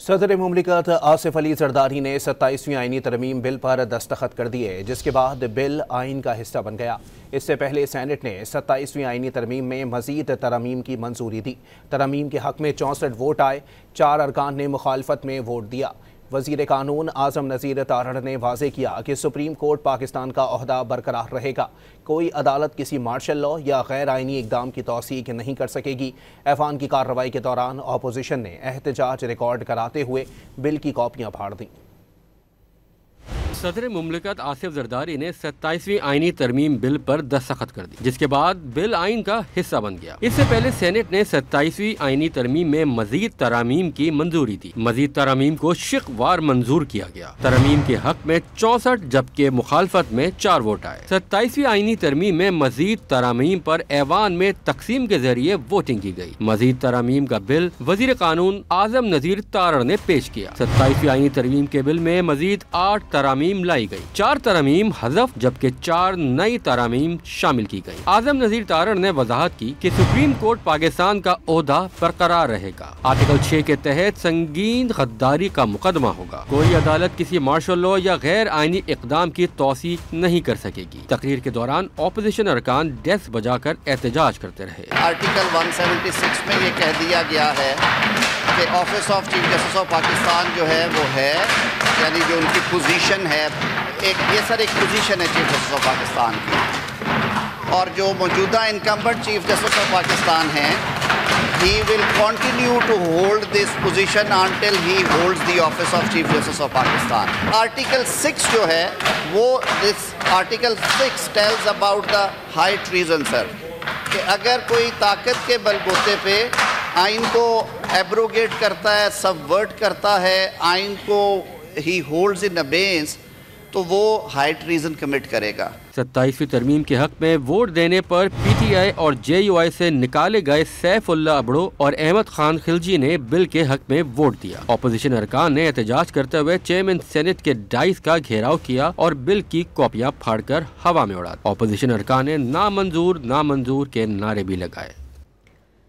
सदर मुमलिकत आसिफ अली जरदारी ने 27वीं आईनी तरमीम बिल पर दस्तखत कर दिए, जिसके बाद बिल आइन का हिस्सा बन गया। इससे पहले सेनेट ने 27वीं आईनी तरमीम में मजीद तरमीम की मंजूरी दी। तरमीम के हक में 64 वोट आए, 4 अरकान ने मुखालफत में वोट दिया। वज़ीर कानून आज़म नज़ीर तारड़ ने वाज़े किया कि सुप्रीम कोर्ट पाकिस्तान का ओहदा बरकरार रहेगा। कोई अदालत किसी मार्शल लॉ या गैर आइनी इक़दाम की तौसीक नहीं कर सकेगी। ऐवान की कार्रवाई के दौरान अपोजिशन ने एहतजाज रिकॉर्ड कराते हुए बिल की कॉपियाँ फाड़ दी। सदर मुमलिकत आसिफ जरदारी ने 27वीं आईनी तरमीम बिल पर दस्तखत कर दी, जिसके बाद बिल आइन का हिस्सा बन गया। इससे पहले सेनेट ने 27वीं आईनी तरमीम में मजीद तरामीम की मंजूरी दी। मजीद तरामीम को शिकवार मंजूर किया गया। तरमीम के हक में 64 जबकि मुखालफत में 4 वोट आए। 27वीं आईनी तरमीम में मजीद तरामीम पर ऐवान में तकसीम के जरिए वोटिंग की गई। मजीद तरामीम का बिल वजीर कानून आजम नजीर तारड़ ने पेश किया। 27वीं आईनी तरमीम के बिल में मजीद 8 तरामीम लाई गई। 4 तरमीम हज़फ जबकि 4 नई तरमीम शामिल की गई। आजम नजीर तारड़ ने वजाहत की कि सुप्रीम कोर्ट पाकिस्तान का ओहदा बरकरार रहेगा। आर्टिकल 6 के तहत संगीन गद्दारी का मुकदमा होगा। कोई अदालत किसी मार्शल लॉ या गैर आइनी इकदाम की तौसीक नहीं कर सकेगी। तकरीर के दौरान अपोजिशन अरकान डेस्क बजाकर एहतजाज करते रहे। आर्टिकल 176 में ये कह दिया गया है कि office of chief justice of Pakistan जो है वो है, यानी जो उनकी पोजीशन है, ये सर एक पोजीशन है चीफ जस्टिस ऑफ पाकिस्तान की। और जो मौजूदा incumbent chief justice of Pakistan हैं, he will continue to hold this position until he holds the office of chief justice of Pakistan. Article 6 जो है वो article 6 tells about the high treason sir, कि अगर कोई ताकत के बलबूते पे आइन को एब्रोगेट करता है, सबवर्ट करता है, आइन को ही होल्ड्स इन अबेंस, तो वो हाई ट्रीजन कमिट करेगा। 27वीं तरमीम के हक में वोट देने पर PTI और JUI से निकाले गए सैफुल्ला अबड़ो और अहमद खान खिलजी ने बिल के हक में वोट दिया। अपोजिशन अरकान ने एहतजाज करते हुए चेयरमैन सेनेट के डाइस का घेराव किया और बिल की कॉपियां फाड़कर हवा में उड़ा दी। अपोजिशन अरकान ने नामंजूर नामंजूर के नारे भी लगाए।